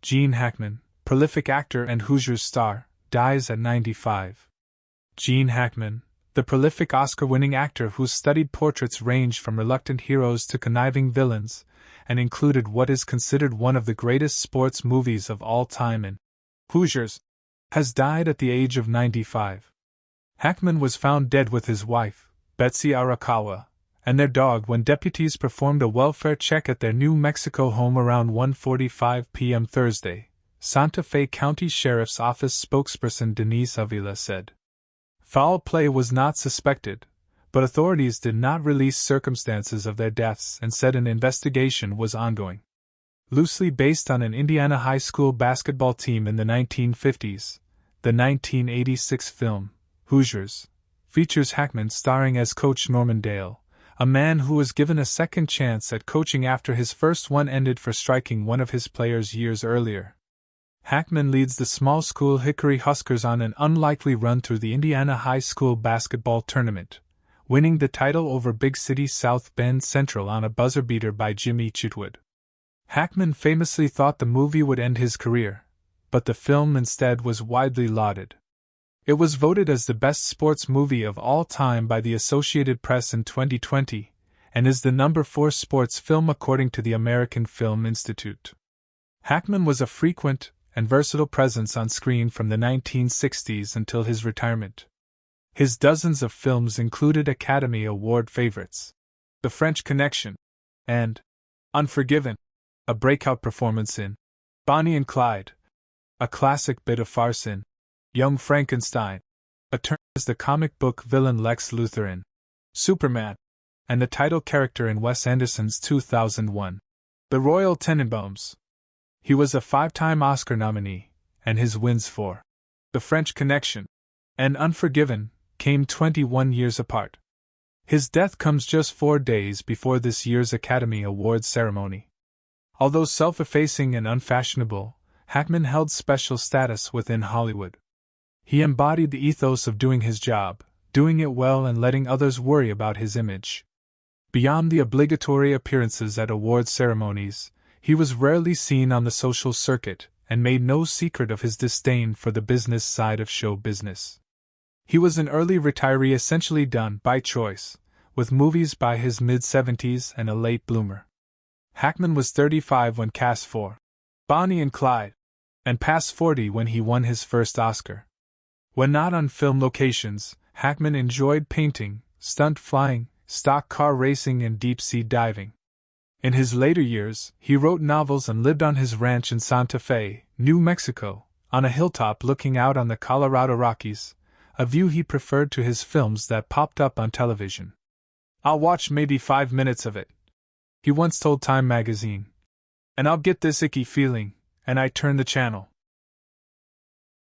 Gene Hackman, prolific actor and Hoosiers star, dies at 95. Gene Hackman, the prolific Oscar-winning actor whose studied portraits ranged from reluctant heroes to conniving villains, and included what is considered one of the greatest sports movies of all time in Hoosiers, has died at the age of 95. Hackman was found dead with his wife, Betsy Arakawa, and their dog when deputies performed a welfare check at their New Mexico home around 1:45 p.m. Thursday, Santa Fe County Sheriff's Office spokesperson Denise Avila said. Foul play was not suspected, but authorities did not release circumstances of their deaths and said an investigation was ongoing. Loosely based on an Indiana high school basketball team in the 1950s, the 1986 film, Hoosiers, features Hackman starring as Coach Norman Dale, a man who was given a second chance at coaching after his first one ended for striking one of his players years earlier. Hackman leads the small school Hickory Huskers on an unlikely run through the Indiana high school basketball tournament, winning the title over Big City South Bend Central on a buzzer beater by Jimmy Chitwood. Hackman famously thought the movie would end his career, but the film instead was widely lauded. It was voted as the best sports movie of all time by the Associated Press in 2020, and is the number 4 sports film according to the American Film Institute. Hackman was a frequent and versatile presence on screen from the 1960s until his retirement. His dozens of films included Academy Award favorites, The French Connection, and Unforgiven, a breakout performance in Bonnie and Clyde, a classic bit of farce in Young Frankenstein, a turn as the comic book villain Lex Luthor in Superman, and the title character in Wes Anderson's 2001 The Royal Tenenbaums. He was a 5-time Oscar nominee, and his wins for The French Connection and Unforgiven came 21 years apart. His death comes just 4 days before this year's Academy Awards ceremony. Although self-effacing and unfashionable, Hackman held special status within Hollywood. He embodied the ethos of doing his job, doing it well and letting others worry about his image. Beyond the obligatory appearances at award ceremonies, he was rarely seen on the social circuit and made no secret of his disdain for the business side of show business. He was an early retiree essentially done by choice, with movies by his mid-70s and a late bloomer. Hackman was 35 when cast for Bonnie and Clyde, and past 40 when he won his first Oscar. When not on film locations, Hackman enjoyed painting, stunt flying, stock car racing and deep-sea diving. In his later years, he wrote novels and lived on his ranch in Santa Fe, New Mexico, on a hilltop looking out on the Colorado Rockies, a view he preferred to his films that popped up on television. "I'll watch maybe 5 minutes of it," he once told Time magazine, "and I'll get this icky feeling, and I turn the channel."